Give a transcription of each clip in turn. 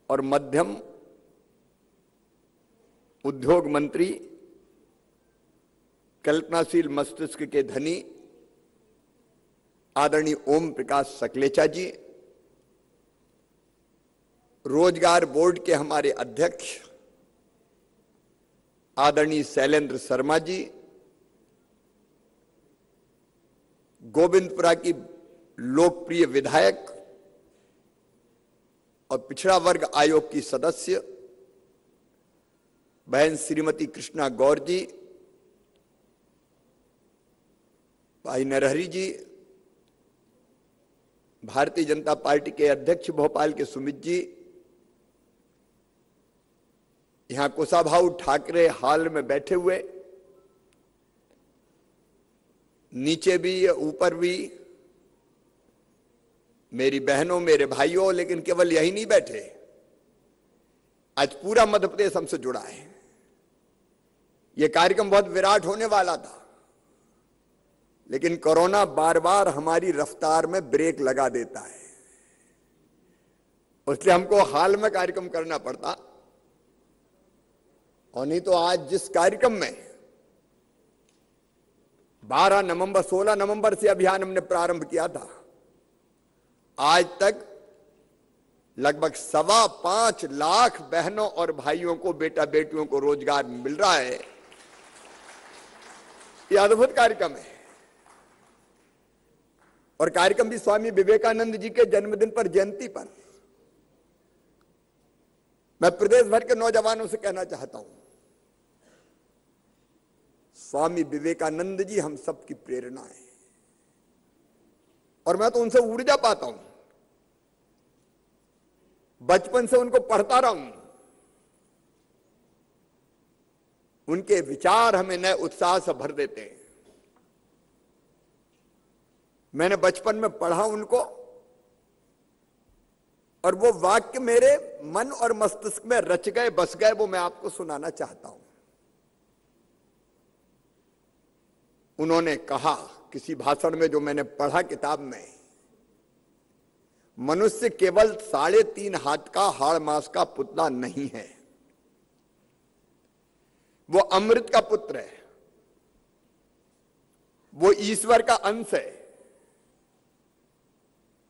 और मध्यम उद्योग मंत्री, कल्पनाशील मस्तिष्क के धनी आदरणीय ओम प्रकाश सकलेचा जी, रोजगार बोर्ड के हमारे अध्यक्ष आदरणीय शैलेंद्र शर्मा जी, गोविंदपुरा की लोकप्रिय विधायक और पिछड़ा वर्ग आयोग की सदस्य बहन श्रीमती कृष्णा गौर जी, भाई नरहरी जी, भारतीय जनता पार्टी के अध्यक्ष भोपाल के सुमित जी, यहां कुशाभाऊ ठाकरे हाल में बैठे हुए, नीचे भी ऊपर भी मेरी बहनों, मेरे भाइयों, लेकिन केवल यही नहीं बैठे, आज पूरा मध्य प्रदेश हमसे जुड़ा है। यह कार्यक्रम बहुत विराट होने वाला था, लेकिन कोरोना बार बार हमारी रफ्तार में ब्रेक लगा देता है, इसलिए हमको हाल में कार्यक्रम करना पड़ता। और नहीं तो आज जिस कार्यक्रम में 12 नवंबर 16 नवंबर से अभियान हमने प्रारंभ किया था, आज तक लगभग 5.25 लाख बहनों और भाइयों को, बेटा बेटियों को रोजगार मिल रहा है। यह अद्भुत कार्यक्रम है। और कार्यक्रम भी स्वामी विवेकानंद जी के जन्मदिन पर, जयंती पर। मैं प्रदेश भर के नौजवानों से कहना चाहता हूं, स्वामी विवेकानंद जी हम सबकी प्रेरणा है और मैं तो उनसे ऊर्जा पाता हूं। बचपन से उनको पढ़ता रहा हूं, उनके विचार हमें नए उत्साह से भर देते हैं। मैंने बचपन में पढ़ा उनको और वो वाक्य मेरे मन और मस्तिष्क में रच गए, बस गए, वो मैं आपको सुनाना चाहता हूं। उन्होंने कहा किसी भाषण में जो मैंने पढ़ा किताब में, मनुष्य केवल 3.5 हाथ का हाड़ मांस का पुतला नहीं है, वो अमृत का पुत्र है, वो ईश्वर का अंश है,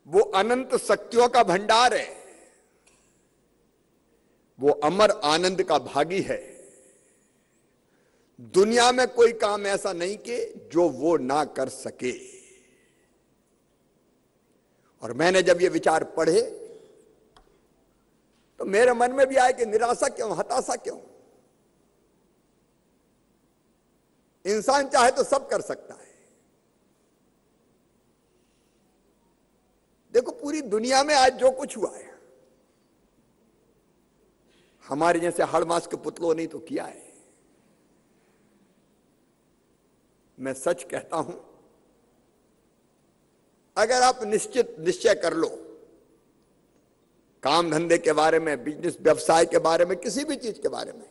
वो अनंत शक्तियों का भंडार है, वो अमर आनंद का भागी है। दुनिया में कोई काम ऐसा नहीं कि जो वो ना कर सके। और मैंने जब ये विचार पढ़े तो मेरे मन में भी आया कि निराशा क्यों, हताशा क्यों। इंसान चाहे तो सब कर सकता है। देखो पूरी दुनिया में आज जो कुछ हुआ है, हमारे जैसे हाड़ मांस के पुतलों ने तो किया है। मैं सच कहता हूं, अगर आप निश्चय कर लो काम धंधे के बारे में, बिजनेस व्यवसाय के बारे में, किसी भी चीज के बारे में,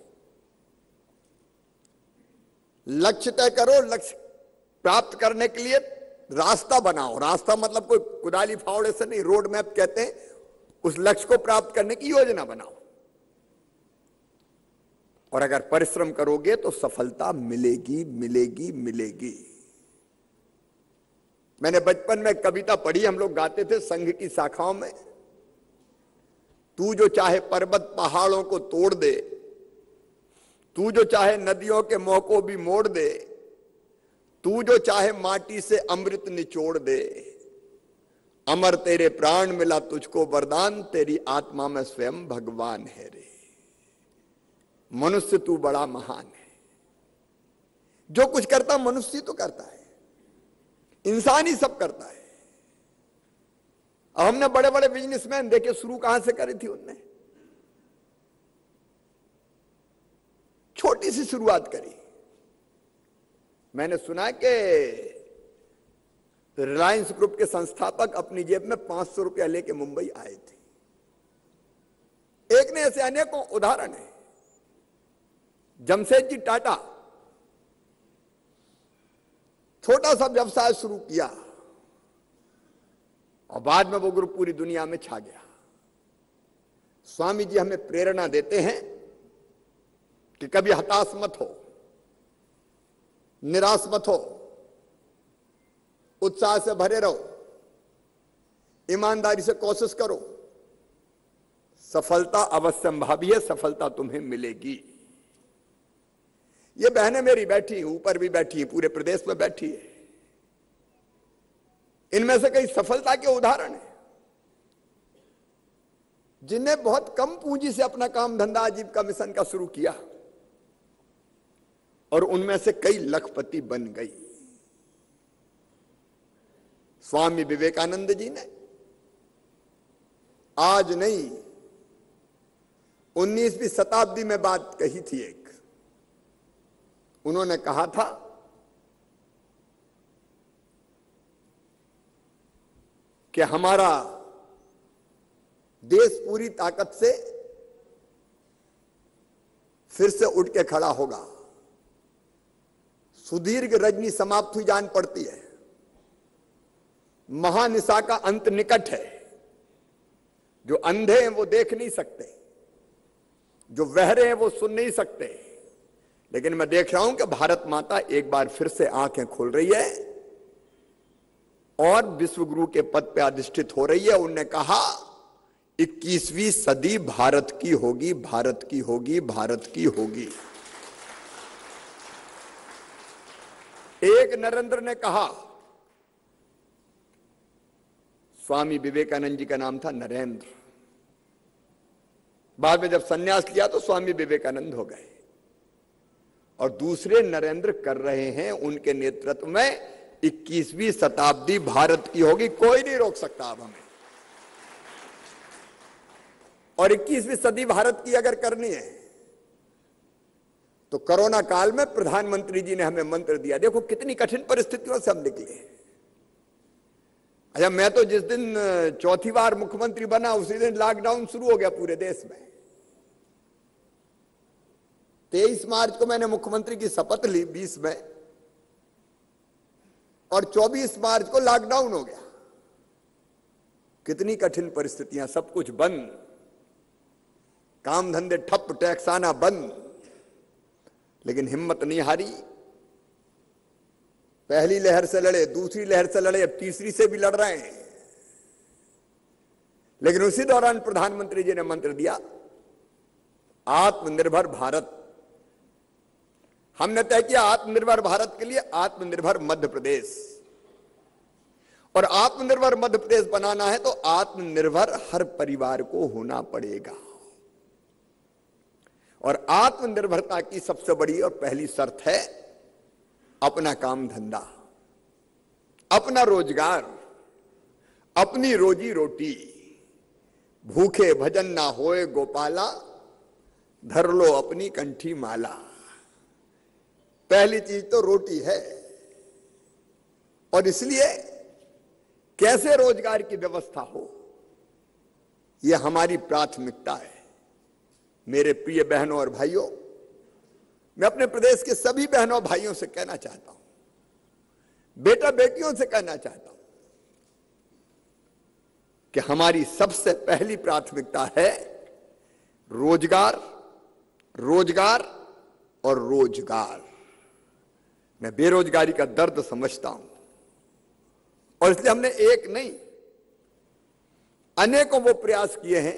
लक्ष्य तय करो, लक्ष्य प्राप्त करने के लिए रास्ता बनाओ। रास्ता मतलब कोई कुदाली फावड़े से नहीं, रोड मैप कहते हैं। उस लक्ष्य को प्राप्त करने की योजना बनाओ और अगर परिश्रम करोगे तो सफलता मिलेगी, मिलेगी, मिलेगी। मैंने बचपन में कविता पढ़ी, हम लोग गाते थे संघ की शाखाओं में, तू जो चाहे पर्वत पहाड़ों को तोड़ दे, तू जो चाहे नदियों के मुंह को भी मोड़ दे, तू जो चाहे माटी से अमृत निचोड़ दे, अमर तेरे प्राण मिला तुझको वरदान, तेरी आत्मा में स्वयं भगवान है रे। मनुष्य तू बड़ा महान है। जो कुछ करता मनुष्य तो करता है, इंसान ही सब करता है। अब हमने बड़े बड़े बिजनेसमैन देखे, शुरू कहां से करी थी उनने, छोटी सी शुरुआत करी। मैंने सुना कि रिलायंस ग्रुप के संस्थापक अपनी जेब में 500 रुपया लेके मुंबई आए थे। एक ने ऐसे अनेकों उदाहरण है। जमशेद जी टाटा, छोटा सा व्यवसाय शुरू किया और बाद में वो ग्रुप पूरी दुनिया में छा गया। स्वामी जी हमें प्रेरणा देते हैं कि कभी हताश मत हो, निराश मत हो, उत्साह से भरे रहो, ईमानदारी से कोशिश करो, सफलता अवश्यंभावी है, सफलता तुम्हें मिलेगी। ये बहनें मेरी बैठी, ऊपर भी बैठी है, पूरे प्रदेश में बैठी है, इनमें से कई सफलता के उदाहरण हैं जिन्हें बहुत कम पूंजी से अपना काम धंधा आजीविका मिशन का शुरू किया और उनमें से कई लखपति बन गई। स्वामी विवेकानंद जी ने आज नहीं 19वीं शताब्दी में बात कही थी एक। उन्होंने कहा था कि हमारा देश पूरी ताकत से फिर से उठ के खड़ा होगा। सुदीर्घ रजनी समाप्त हुई जान पड़ती है, महानिशा का अंत निकट है। जो अंधे हैं वो देख नहीं सकते, जो बहरे हैं वो सुन नहीं सकते, लेकिन मैं देख रहा हूं कि भारत माता एक बार फिर से आंखें खोल रही है और विश्व गुरु के पद पे अधिष्ठित हो रही है। उन्होंने कहा 21वीं सदी भारत की होगी, भारत की होगी, भारत की होगी। एक नरेंद्र ने कहा, स्वामी विवेकानंद जी का नाम था नरेंद्र, बाद में जब सन्यास लिया तो स्वामी विवेकानंद हो गए, और दूसरे नरेंद्र कर रहे हैं। उनके नेतृत्व में 21वीं शताब्दी भारत की होगी, कोई नहीं रोक सकता अब हमें। और 21वीं सदी भारत की अगर करनी है तो कोरोना काल में प्रधानमंत्री जी ने हमें मंत्र दिया। देखो कितनी कठिन परिस्थितियों से हम निकले। अच्छा, मैं तो जिस दिन चौथी बार मुख्यमंत्री बना उसी दिन लॉकडाउन शुरू हो गया पूरे देश में। 23 मार्च को मैंने मुख्यमंत्री की शपथ ली 20 में, और 24 मार्च को लॉकडाउन हो गया। कितनी कठिन परिस्थितियां, सब कुछ बंद, काम धंधे ठप, टैक्स आना बंद, लेकिन हिम्मत नहीं हारी। पहली लहर से लड़े, दूसरी लहर से लड़े, अब तीसरी से भी लड़ रहे हैं। लेकिन उसी दौरान प्रधानमंत्री जी ने मंत्र दिया, आत्मनिर्भर भारत। हमने तय किया आत्मनिर्भर भारत के लिए आत्मनिर्भर मध्य प्रदेश, और आत्मनिर्भर मध्य प्रदेश बनाना है तो आत्मनिर्भर हर परिवार को होना पड़ेगा। और आत्मनिर्भरता की सबसे बड़ी और पहली शर्त है अपना काम धंधा, अपना रोजगार, अपनी रोजी रोटी। भूखे भजन ना होए गोपाला, धर लो अपनी कंठी माला। पहली चीज तो रोटी है, और इसलिए कैसे रोजगार की व्यवस्था हो यह हमारी प्राथमिकता है। मेरे प्रिय बहनों और भाइयों, मैं अपने प्रदेश के सभी बहनों भाइयों से कहना चाहता हूं, बेटा बेटियों से कहना चाहता हूं कि हमारी सबसे पहली प्राथमिकता है रोजगार, रोजगार और रोजगार। मैं बेरोजगारी का दर्द समझता हूं, और इसलिए हमने एक नहीं अनेकों वो प्रयास किए हैं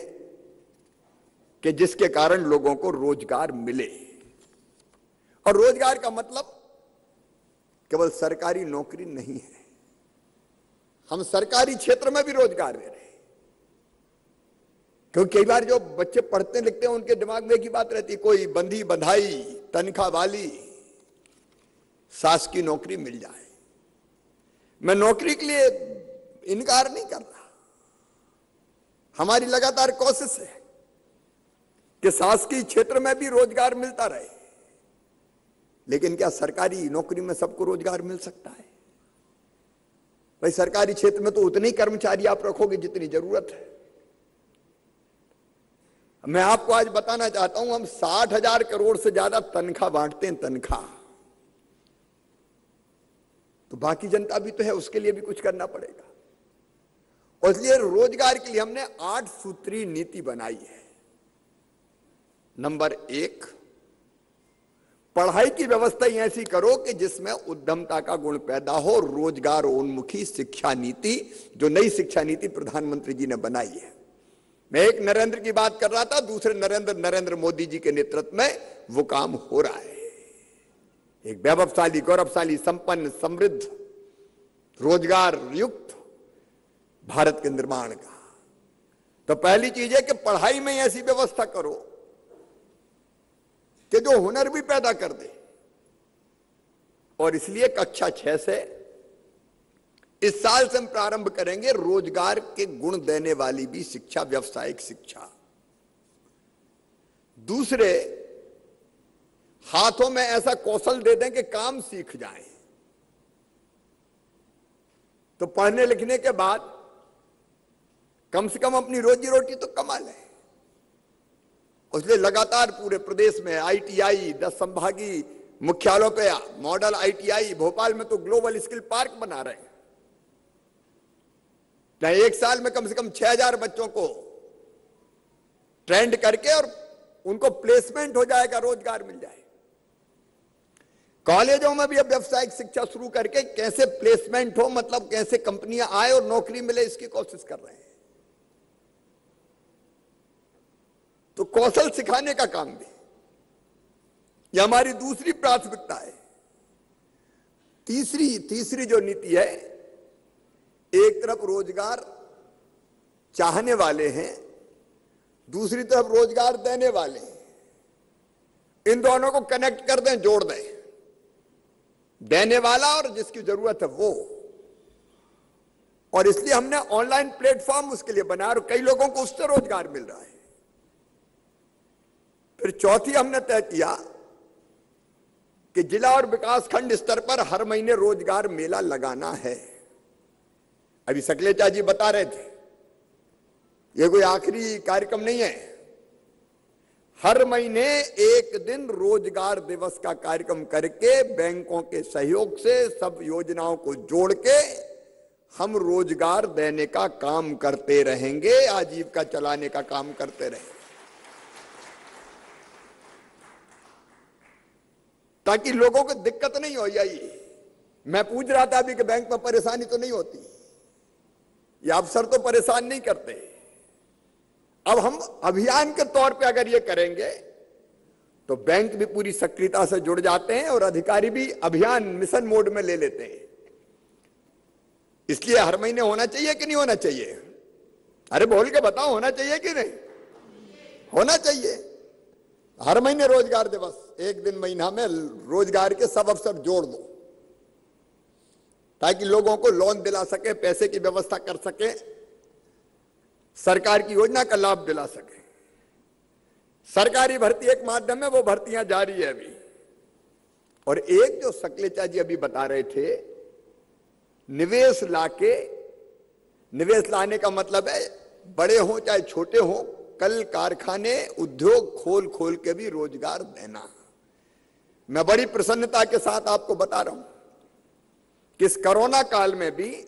कि जिसके कारण लोगों को रोजगार मिले। और रोजगार का मतलब केवल सरकारी नौकरी नहीं है, हम सरकारी क्षेत्र में भी रोजगार दे रहे हैं। क्योंकि कई बार जो बच्चे पढ़ते लिखते हैं उनके दिमाग में एक ही बात रहती है, कोई बंधी बंधाई तनख्वाह वाली शासकीय नौकरी मिल जाए। मैं नौकरी के लिए इनकार नहीं कर रहा, हमारी लगातार कोशिश है कि शासकीय क्षेत्र में भी रोजगार मिलता रहे। लेकिन क्या सरकारी नौकरी में सबको रोजगार मिल सकता है? भाई सरकारी क्षेत्र में तो उतने ही कर्मचारी आप रखोगे जितनी जरूरत है। मैं आपको आज बताना चाहता हूं, हम 60,000 करोड़ से ज्यादा तनख्वाह बांटते हैं, तनख्वाह। तो बाकी जनता भी तो है, उसके लिए भी कुछ करना पड़ेगा। और इसलिए रोजगार के लिए हमने 8 सूत्री नीति बनाई है। नंबर 1, पढ़ाई की व्यवस्था ही ऐसी करो कि जिसमें उद्यमता का गुण पैदा हो, रोजगार उन्मुखी शिक्षा नीति, जो नई शिक्षा नीति प्रधानमंत्री जी ने बनाई है। मैं एक नरेंद्र की बात कर रहा था, दूसरे नरेंद्र मोदी जी के नेतृत्व में वो काम हो रहा है। एक वैभवशाली, गौरवशाली, संपन्न, समृद्ध, रोजगार युक्त भारत के निर्माण का। तो पहली चीज है कि पढ़ाई में ऐसी व्यवस्था करो कि जो हुनर भी पैदा कर दे। और इसलिए कक्षा 6 से इस साल से हम प्रारंभ करेंगे रोजगार के गुण देने वाली भी शिक्षा, व्यावसायिक शिक्षा। दूसरे, हाथों में ऐसा कौशल दे दें कि काम सीख जाएं। तो पढ़ने लिखने के बाद कम से कम अपनी रोजी रोटी तो कमा लें। इसलिए लगातार पूरे प्रदेश में ITI 10 संभागीय मुख्यालयों पे मॉडल ITI, भोपाल में तो ग्लोबल स्किल पार्क बना रहे हैं। एक साल में कम से कम 6000 बच्चों को ट्रेंड करके और उनको प्लेसमेंट हो जाएगा, रोजगार मिल जाए। कॉलेजों में भी अब व्यावसायिक शिक्षा शुरू करके कैसे प्लेसमेंट हो, मतलब कैसे कंपनियां आए और नौकरी मिले, इसकी कोशिश कर रहे हैं। तो कौशल सिखाने का काम भी यह हमारी दूसरी प्राथमिकता है। तीसरी जो नीति है, एक तरफ रोजगार चाहने वाले हैं, दूसरी तरफ रोजगार देने वाले हैं। इन दोनों को कनेक्ट कर दें, जोड़ दें, देने वाला और जिसकी जरूरत है वो। और इसलिए हमने ऑनलाइन प्लेटफॉर्म उसके लिए बनाया और कई लोगों को उससे रोजगार मिल रहा है। फिर चौथी हमने तय किया कि जिला और विकास खंड स्तर पर हर महीने रोजगार मेला लगाना है। अभी सकलेचा जी बता रहे थे, ये कोई आखिरी कार्यक्रम नहीं है। हर महीने एक दिन रोजगार दिवस का कार्यक्रम करके बैंकों के सहयोग से सब योजनाओं को जोड़ के हम रोजगार देने का काम करते रहेंगे, आजीविका चलाने का काम करते रहेंगे, ताकि लोगों को दिक्कत नहीं हो जाए। मैं पूछ रहा था अभी कि बैंक में परेशानी तो नहीं होती, ये अफसर तो परेशान नहीं करते। अब हम अभियान के तौर पे अगर ये करेंगे तो बैंक भी पूरी सक्रियता से जुड़ जाते हैं और अधिकारी भी अभियान मिशन मोड में ले लेते हैं। इसलिए हर महीने होना चाहिए कि नहीं होना चाहिए? अरे बोल के बताओ, होना चाहिए कि नहीं? होना चाहिए। हर महीने रोजगार दिवस, एक दिन महीना में रोजगार के सब अवसर जोड़ दो, ताकि लोगों को लोन दिला सके, पैसे की व्यवस्था कर सके, सरकार की योजना का लाभ दिला सके। सरकारी भर्ती एक माध्यम है, वो भर्तियां जारी है अभी। और एक जो सकलेचा जी अभी बता रहे थे, निवेश लाने का मतलब है बड़े हों चाहे छोटे हों, कल कारखाने उद्योग खोल के भी रोजगार देना। मैं बड़ी प्रसन्नता के साथ आपको बता रहा हूं कि इस कोरोना काल में भी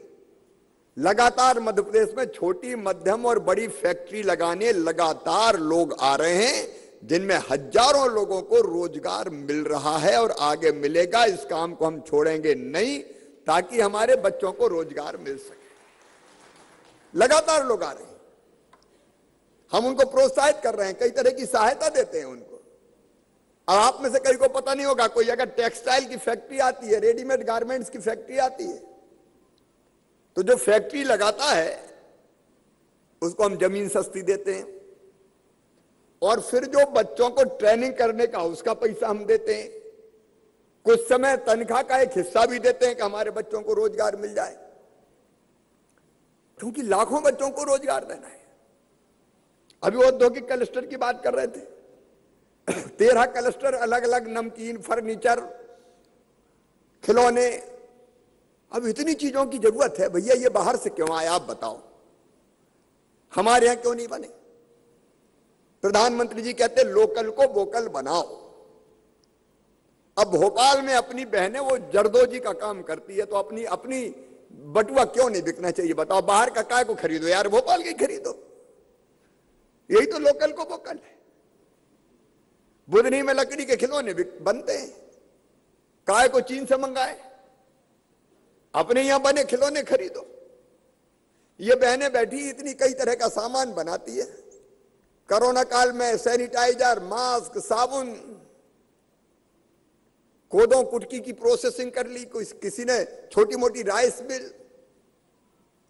लगातार मध्य प्रदेश में छोटी, मध्यम और बड़ी फैक्ट्री लगाने लगातार लोग आ रहे हैं, जिनमें हजारों लोगों को रोजगार मिल रहा है और आगे मिलेगा। इस काम को हम छोड़ेंगे नहीं, ताकि हमारे बच्चों को रोजगार मिल सके। लगातार लोग आ रहे हैं, हम उनको प्रोत्साहित कर रहे हैं, कई तरह की सहायता देते हैं उनको। अब आप में से कई को पता नहीं होगा, कोई अगर टेक्सटाइल की फैक्ट्री आती है, रेडीमेड गारमेंट्स की फैक्ट्री आती है, तो जो फैक्ट्री लगाता है उसको हम जमीन सस्ती देते हैं, और फिर जो बच्चों को ट्रेनिंग करने का उसका पैसा हम देते हैं। कुछ समय तनख्वाह का एक हिस्सा भी देते हैं कि हमारे बच्चों को रोजगार मिल जाए, क्योंकि लाखों बच्चों को रोजगार देना है। अभी औद्योगिक क्लस्टर की बात कर रहे थे, 13 क्लस्टर, अलग अलग नमकीन, फर्नीचर, खिलौने। अब इतनी चीजों की जरूरत है भैया, ये बाहर से क्यों आए आप बताओ? हमारे यहां क्यों नहीं बने? प्रधानमंत्री जी कहते लोकल को वोकल बनाओ। अब भोपाल में अपनी बहनें वो जरदोजी का काम करती है, तो अपनी बटुआ क्यों नहीं बिकना चाहिए बताओ? बाहर का काय को खरीदो यार, भोपाल की खरीदो। यही तो लोकल को वोकल है। बुधनी में लकड़ी के खिलौने भी बनते हैं, काय को चीन से मंगाए, अपने यहां बने खिलौने खरीदो। ये बहनें बैठी इतनी कई तरह का सामान बनाती है। कोरोना काल में सैनिटाइजर, मास्क, साबुन, कोदों कुटकी की प्रोसेसिंग कर ली, किसी ने छोटी मोटी राइस मिल,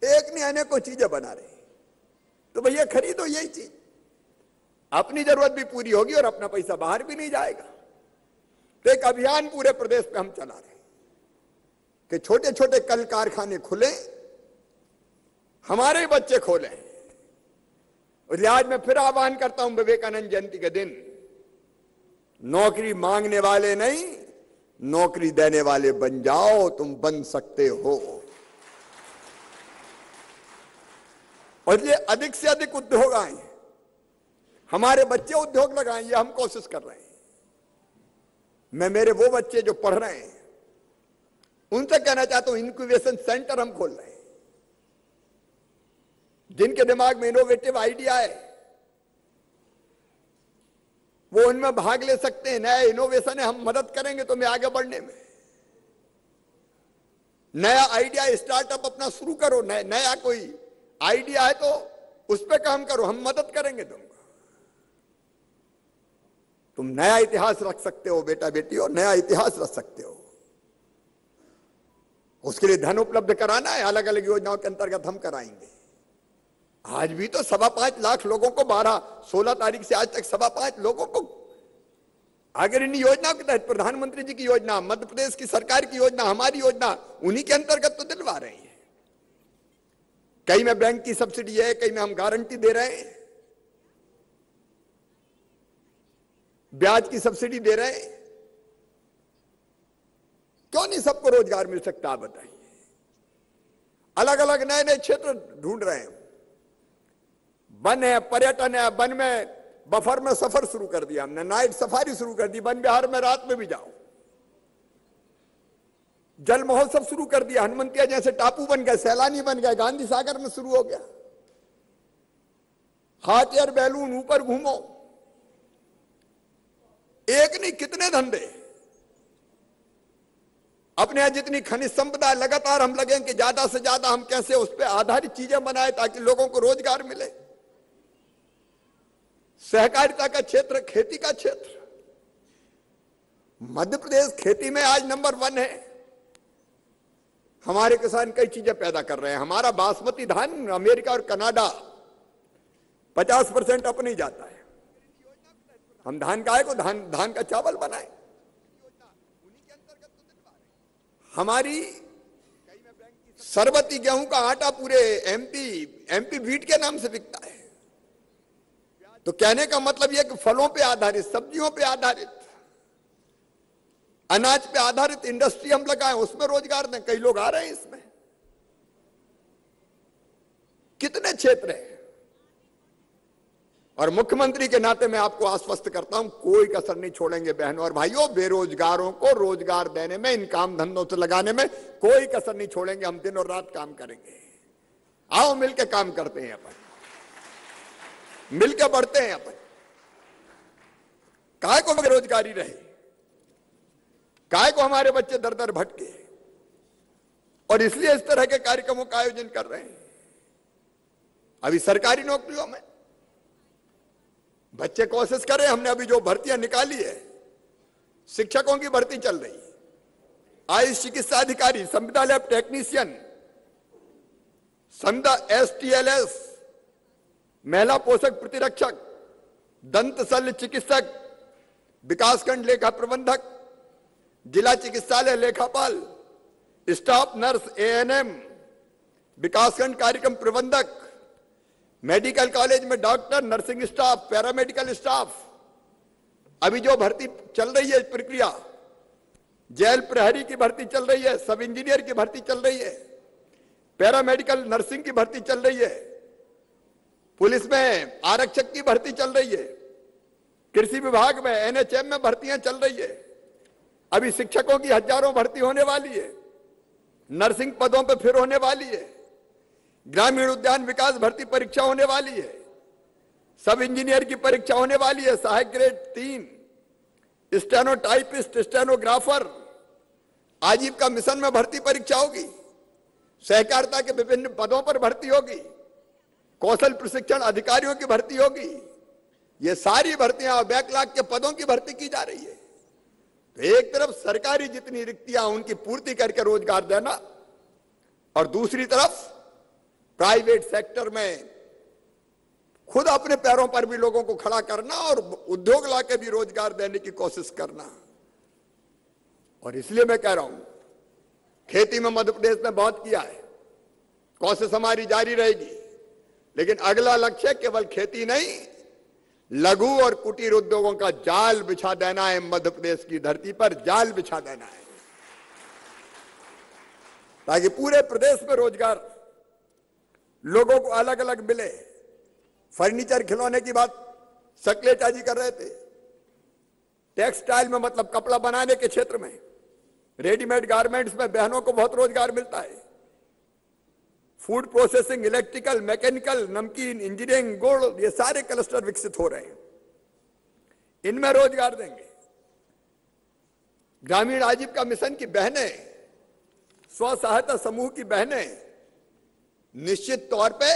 एक नहीं अनेकों चीजें बना रहे। तो भैया खरीदो यही चीज, अपनी जरूरत भी पूरी होगी और अपना पैसा बाहर भी नहीं जाएगा। तो एक अभियान पूरे प्रदेश पे हम चला रहे हैं कि छोटे छोटे कल कारखाने खुले, हमारे बच्चे खोले। और आज मैं फिर आह्वान करता हूं, विवेकानंद जयंती के दिन नौकरी मांगने वाले नहीं, नौकरी देने वाले बन जाओ, तुम बन सकते हो। और ये अधिक से अधिक उद्योग आए, हमारे बच्चे उद्योग लगाएं, ये हम कोशिश कर रहे हैं। मैं मेरे वो बच्चे जो पढ़ रहे हैं उनसे कहना चाहता हूं, इनक्यूबेशन सेंटर हम खोल रहे हैं। जिनके दिमाग में इनोवेटिव आइडिया है वो उनमें भाग ले सकते हैं। नया इनोवेशन है, हम मदद करेंगे तुम्हें आगे बढ़ने में। नया आइडिया स्टार्टअप अपना शुरू करो, नया कोई आइडिया है तो उस पर काम करो, हम मदद करेंगे तुमको। तुम नया इतिहास रख सकते हो बेटा बेटी, और नया इतिहास रख सकते हो। उसके लिए धन उपलब्ध कराना है, अलग अलग योजनाओं के अंतर्गत हम कराएंगे। आज भी तो 5.25 लाख लोगों को 16 तारीख से आज तक 5.25 लोगों को अगर इन योजनाओं के तहत, प्रधानमंत्री जी की योजना, मध्य प्रदेश की सरकार की योजना, हमारी योजना, उन्हीं के अंतर्गत तो दिलवा रहे हैं। कई में बैंक की सब्सिडी है, कई में हम गारंटी दे रहे हैं, ब्याज की सब्सिडी दे रहे हैं। क्यों नहीं सबको रोजगार मिल सकता, आप बताइए। अलग अलग नए नए क्षेत्र ढूंढ रहे हैं। वन है, पर्यटन है, वन में बफर में सफर शुरू कर दिया हमने, नाइट सफारी शुरू कर दी, वन विहार में रात में भी जाओ। जल महोत्सव शुरू कर दिया, हनुमंतिया जैसे टापू बन गए, सैलानी बन गए, गांधी सागर में शुरू हो गया। हॉट एयर बैलून, ऊपर घूमो, एक नहीं कितने धंधे। अपने यहां जितनी खनिज संपदा, लगातार हम लगे कि ज्यादा से ज्यादा हम कैसे उस पर आधारित चीजें बनाए ताकि लोगों को रोजगार मिले। सहकारिता का क्षेत्र, खेती का क्षेत्र, मध्य प्रदेश खेती में आज नंबर 1 है। हमारे किसान कई चीजें पैदा कर रहे हैं। हमारा बासमती धान अमेरिका और कनाडा 50% अपने ही जाता है। हम धान का को धान का चावल बनाए। हमारी सरबती गेहूं का आटा पूरे एमपी व्हीट के नाम से बिकता है। तो कहने का मतलब यह कि फलों पे आधारित, सब्जियों पे आधारित, अनाज पे आधारित इंडस्ट्री हम लगाएं, उसमें रोजगार दें। कई लोग आ रहे हैं इसमें। कितने क्षेत्र हैं। और मुख्यमंत्री के नाते मैं आपको आश्वस्त करता हूं, कोई कसर नहीं छोड़ेंगे बहनों और भाइयों। बेरोजगारों को रोजगार देने में, इन काम धंधों से लगाने में कोई कसर नहीं छोड़ेंगे। हम दिन और रात काम करेंगे। आओ मिलकर काम करते हैं, अपन मिलकर बढ़ते हैं। अपन काय को बेरोजगारी रहे, काय को हमारे बच्चे दर दर भटके, और इसलिए इस तरह के कार्यक्रमों का आयोजन कर रहे हैं। अभी सरकारी नौकरियों में बच्चे कोशिश करें। हमने अभी जो भर्तियां निकाली है, शिक्षकों की भर्ती चल रही है, आयुष चिकित्सा अधिकारी, संविदा लैब टेक्नीशियन, संविदा STLS, महिला पोषक प्रतिरक्षक, दंत शल्य चिकित्सक, विकासखंड लेखा प्रबंधक, जिला चिकित्सालय लेखापाल, स्टाफ नर्स ANM, विकासखंड कार्यक्रम प्रबंधक, मेडिकल कॉलेज में doctor, nursing staff, paramedical staff. अभी जो भर्ती चल रही है प्रक्रिया, जेल प्रहरी की भर्ती चल रही है, सब इंजीनियर की भर्ती चल रही है, पैरामेडिकल नर्सिंग की भर्ती चल रही है, पुलिस में आरक्षक की भर्ती चल रही है, कृषि विभाग में NHM में भर्तियां चल रही है। अभी शिक्षकों की हजारों भर्ती होने वाली है, नर्सिंग पदों पर फिर होने वाली है, ग्रामीण उद्यान विकास भर्ती परीक्षा होने वाली है, सब इंजीनियर की परीक्षा होने वाली है, सहायक ग्रेड 3, स्टेनोटाइपिस्ट, स्टेनोग्राफर, आजीविका मिशन में भर्ती परीक्षा होगी, सहकारिता के विभिन्न पदों पर भर्ती होगी, कौशल प्रशिक्षण अधिकारियों की भर्ती होगी। ये सारी भर्तियां बैकलॉग के पदों की भर्ती की जा रही है। तो एक तरफ सरकारी जितनी रिक्तियां उनकी पूर्ति करके रोजगार देना, और दूसरी तरफ प्राइवेट सेक्टर में खुद अपने पैरों पर भी लोगों को खड़ा करना और उद्योग लाके भी रोजगार देने की कोशिश करना। और इसलिए मैं कह रहा हूं, खेती में मध्य प्रदेश ने बहुत किया है, कोशिश हमारी जारी रहेगी, लेकिन अगला लक्ष्य केवल खेती नहीं, लघु और कुटीर उद्योगों का जाल बिछा देना है। मध्य प्रदेश की धरती पर जाल बिछा देना है, ताकि पूरे प्रदेश में रोजगार लोगों को अलग अलग मिले। फर्नीचर, खिलौने की बात सकलेचा जी कर रहे थे। टेक्सटाइल में मतलब कपड़ा बनाने के क्षेत्र में, रेडीमेड गारमेंट्स में बहनों को बहुत रोजगार मिलता है। फूड प्रोसेसिंग, इलेक्ट्रिकल, मैकेनिकल, नमकीन, इंजीनियरिंग, गुड़, ये सारे क्लस्टर विकसित हो रहे हैं, इनमें रोजगार देंगे। ग्रामीण आजीविका मिशन की बहनें, स्व सहायता समूह की बहनें, निश्चित तौर पे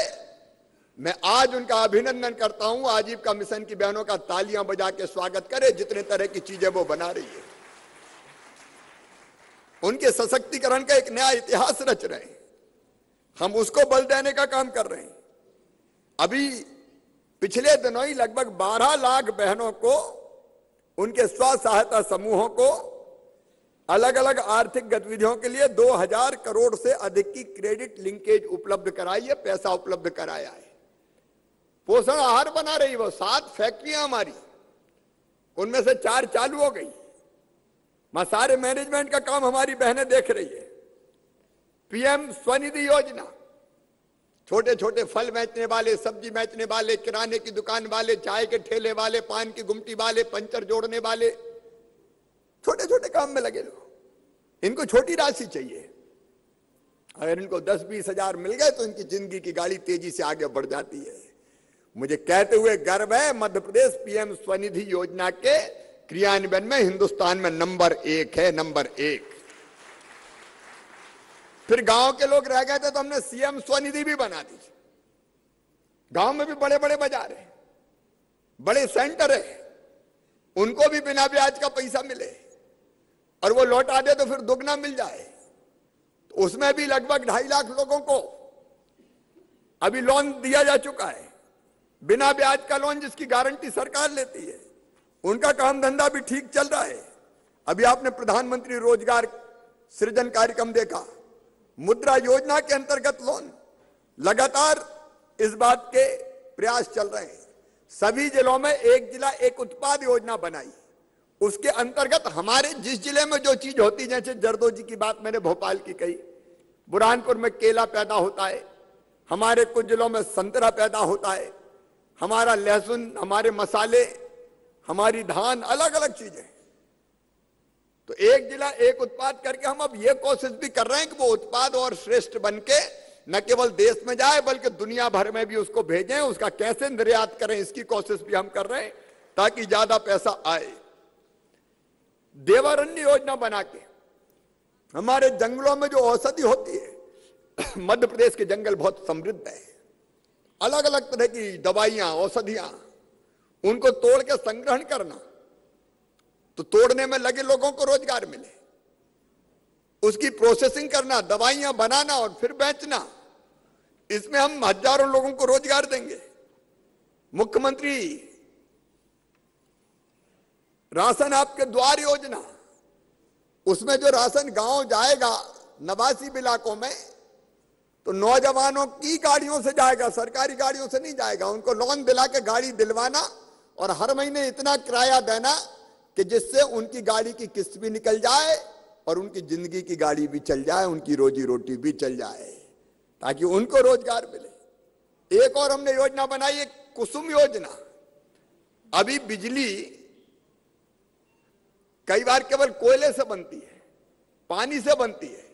मैं आज उनका अभिनंदन करता हूं। आजीविका मिशन की बहनों का तालियां बजा के स्वागत करें, जितने तरह की चीजें वो बना रही है। उनके सशक्तिकरण का एक नया इतिहास रच रहे हैं, हम उसको बल देने का काम कर रहे हैं। अभी पिछले दिनों ही लगभग 12 लाख बहनों को, उनके स्व सहायता समूहों को अलग अलग आर्थिक गतिविधियों के लिए 2000 करोड़ से अधिक की क्रेडिट लिंकेज उपलब्ध कराई है, पैसा उपलब्ध कराया है। पोषण आहार बना रही वो 7 फैक्ट्रियां हमारी, उनमें से 4 चालू हो गई। सारे मैनेजमेंट का काम हमारी बहनें देख रही है। पीएम स्वनिधि योजना, छोटे छोटे फल बेचने वाले, सब्जी बेचने वाले, किराने की दुकान वाले, चाय के ठेले वाले, पान की गुमटी वाले, पंचर जोड़ने वाले, छोटे छोटे काम में लगे लोग, इनको छोटी राशि चाहिए। अगर इनको 10-20 हजार मिल गए तो इनकी जिंदगी की गाड़ी तेजी से आगे बढ़ जाती है। मुझे कहते हुए गर्व है, मध्य प्रदेश पीएम स्वनिधि योजना के क्रियान्वयन में हिंदुस्तान में नंबर 1 है, नंबर 1। फिर गांव के लोग रह गए थे तो हमने सीएम स्वनिधि भी बना दी। गांव में भी बड़े बड़े बाजार है, बड़े सेंटर है, उनको भी बिना ब्याज का पैसा मिले और वो लौटा दे तो फिर दुगना मिल जाए। तो उसमें भी लगभग 2.5 लाख लोगों को अभी लोन दिया जा चुका है, बिना ब्याज का लोन, जिसकी गारंटी सरकार लेती है। उनका काम धंधा भी ठीक चल रहा है। अभी आपने प्रधानमंत्री रोजगार सृजन कार्यक्रम देखा, मुद्रा योजना के अंतर्गत लोन, लगातार इस बात के प्रयास चल रहे हैं। सभी जिलों में एक जिला एक उत्पाद योजना बनाई, उसके अंतर्गत हमारे जिस जिले में जो चीज होती, जैसे जरदोजी की बात मैंने भोपाल की कही, बुरहानपुर में केला पैदा होता है, हमारे कुछ जिलों में संतरा पैदा होता है, हमारा लहसुन, हमारे मसाले, हमारी धान, अलग अलग चीजें। तो एक जिला एक उत्पाद करके हम अब ये कोशिश भी कर रहे हैं कि वो उत्पाद और श्रेष्ठ बन के न केवल देश में जाए बल्कि दुनिया भर में भी उसको भेजें। उसका कैसे निर्यात करें, इसकी कोशिश भी हम कर रहे हैं ताकि ज्यादा पैसा आए। देवारण्य योजना बना के हमारे जंगलों में जो औषधि होती है, मध्य प्रदेश के जंगल बहुत समृद्ध है, अलग अलग तरह की दवाइयां, औषधियां, उनको तोड़ के संग्रहण करना, तो तोड़ने में लगे लोगों को रोजगार मिले, उसकी प्रोसेसिंग करना, दवाइयां बनाना और फिर बेचना, इसमें हम हजारों लोगों को रोजगार देंगे। मुख्यमंत्री राशन आपके द्वार योजना, उसमें जो राशन गांव जाएगा नवासी इलाकों में, तो नौजवानों की गाड़ियों से जाएगा, सरकारी गाड़ियों से नहीं जाएगा। उनको लोन दिला के गाड़ी दिलवाना और हर महीने इतना किराया देना कि जिससे उनकी गाड़ी की किस्त भी निकल जाए और उनकी जिंदगी की गाड़ी भी चल जाए, उनकी रोजी रोटी भी चल जाए, ताकि उनको रोजगार मिले। एक और हमने योजना बनाई है, कुसुम योजना। अभी बिजली कई बार केवल कोयले से बनती है, पानी से बनती है।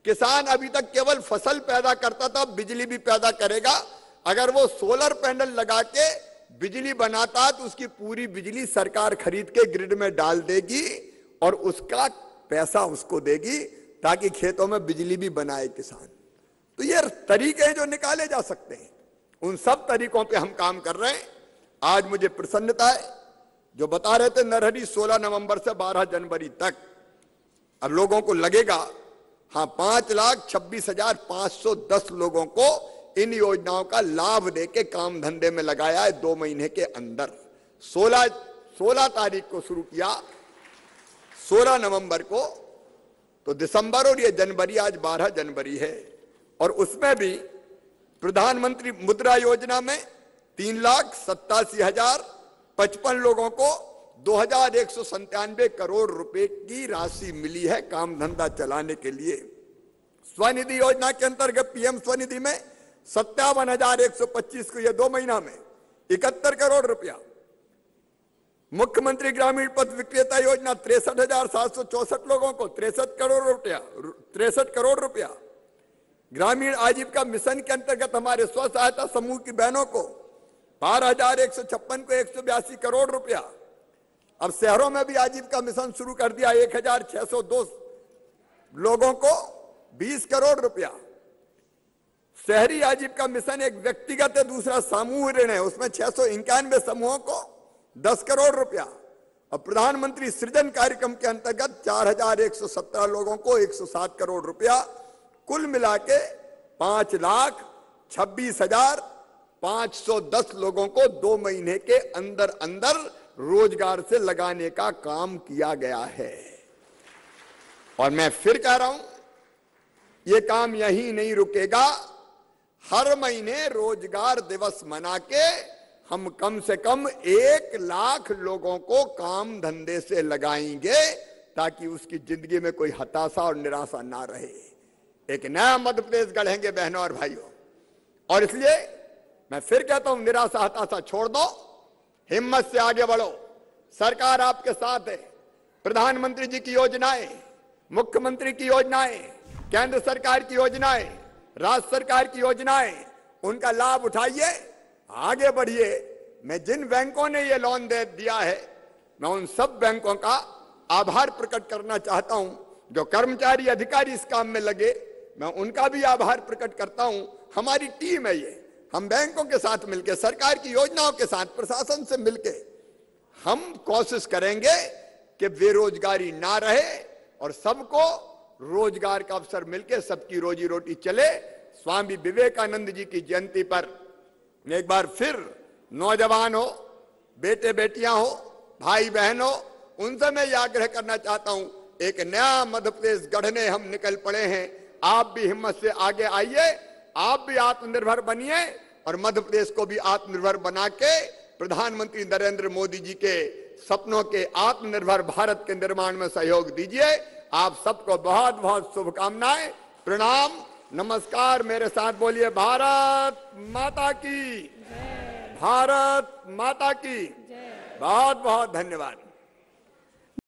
किसान अभी तक केवल फसल पैदा करता था, बिजली भी पैदा करेगा अगर वो सोलर पैनल लगा के बिजली बनाता तो उसकी पूरी बिजली सरकार खरीद के ग्रिड में डाल देगी और उसका पैसा उसको देगी ताकि खेतों में बिजली भी बनाए किसान। तो ये तरीके हैं जो निकाले जा सकते हैं, उन सब तरीकों पे हम काम कर रहे हैं। आज मुझे प्रसन्नता है, जो बता रहे थे नरहरी 16 नवंबर से 12 जनवरी तक, अब लोगों को लगेगा हाँ 5,26,510 लोगों को इन योजनाओं का लाभ देके काम धंधे में लगाया है 2 महीने के अंदर। 16 तारीख को शुरू किया, 16 नवंबर को, तो दिसंबर और ये जनवरी, आज 12 जनवरी है। और उसमें भी प्रधानमंत्री मुद्रा योजना में 3,87,055 लोगों को 2,197 करोड़ रुपए की राशि मिली है काम धंधा चलाने के लिए। स्वनिधि योजना के अंतर्गत पीएम स्वनिधि में 57,125 को ये 2 महीना में 71 करोड़ रुपया। मुख्यमंत्री ग्रामीण पथ विक्रेता योजना 63,764 लोगों को 63 करोड़ रुपया। ग्रामीण आजीविका मिशन के अंतर्गत हमारे स्व सहायता समूह की बहनों को 12,156 को 182 करोड़ रुपया। अब शहरों में भी आजीविका मिशन शुरू कर दिया, 1,602 लोगों को 20 करोड़ रुपया। शहरी आजीविका मिशन एक व्यक्तिगत है, दूसरा समूह ऋण है, उसमें 691 समूहों को 10 करोड़ रुपया। और प्रधानमंत्री सृजन कार्यक्रम के अंतर्गत 4,117 लोगों को 107 करोड़ रुपया। कुल मिला के 5,26,510 लोगों को 2 महीने के अंदर अंदर रोजगार से लगाने का काम किया गया है। और मैं फिर कह रहा हूं, यह काम यहीं नहीं रुकेगा। हर महीने रोजगार दिवस मना के हम कम से कम 1 लाख लोगों को काम धंधे से लगाएंगे ताकि उसकी जिंदगी में कोई हताशा और निराशा ना रहे। एक नया मध्य प्रदेश गढ़ेंगे बहनों और भाइयों। और इसलिए मैं फिर कहता हूं, निराशा हताशा छोड़ दो, हिम्मत से आगे बढ़ो। सरकार आपके साथ है। प्रधानमंत्री जी की योजनाएं, मुख्यमंत्री की योजनाएं, केंद्र सरकार की योजनाएं, राज्य सरकार की योजनाएं, उनका लाभ उठाइए, आगे बढ़िए। मैं जिन बैंकों ने ये लोन दे दिया है, मैं उन सब बैंकों का आभार प्रकट करना चाहता हूं। जो कर्मचारी अधिकारी इस काम में लगे, मैं उनका भी आभार प्रकट करता हूं। हमारी टीम है ये, हम बैंकों के साथ मिलकर, सरकार की योजनाओं के साथ, प्रशासन से मिलकर हम कोशिश करेंगे कि बेरोजगारी ना रहे और सबको रोजगार का अवसर मिलकर सबकी रोजी रोटी चले। स्वामी विवेकानंद जी की जयंती पर मैं एक बार फिर नौजवान हो, बेटे बेटियां हो, भाई बहन हो, उनसे मैं यह आग्रह करना चाहता हूं, एक नया मध्य प्रदेश गढ़ने हम निकल पड़े हैं। आप भी हिम्मत से आगे आइए, आप भी आत्मनिर्भर बनिए और मध्य प्रदेश को भी आत्मनिर्भर बना के प्रधानमंत्री नरेंद्र मोदी जी के सपनों के आत्मनिर्भर भारत के निर्माण में सहयोग दीजिए। आप सबको बहुत बहुत शुभकामनाएं, प्रणाम, नमस्कार। मेरे साथ बोलिए, भारत माता की, भारत माता की। बहुत बहुत धन्यवाद।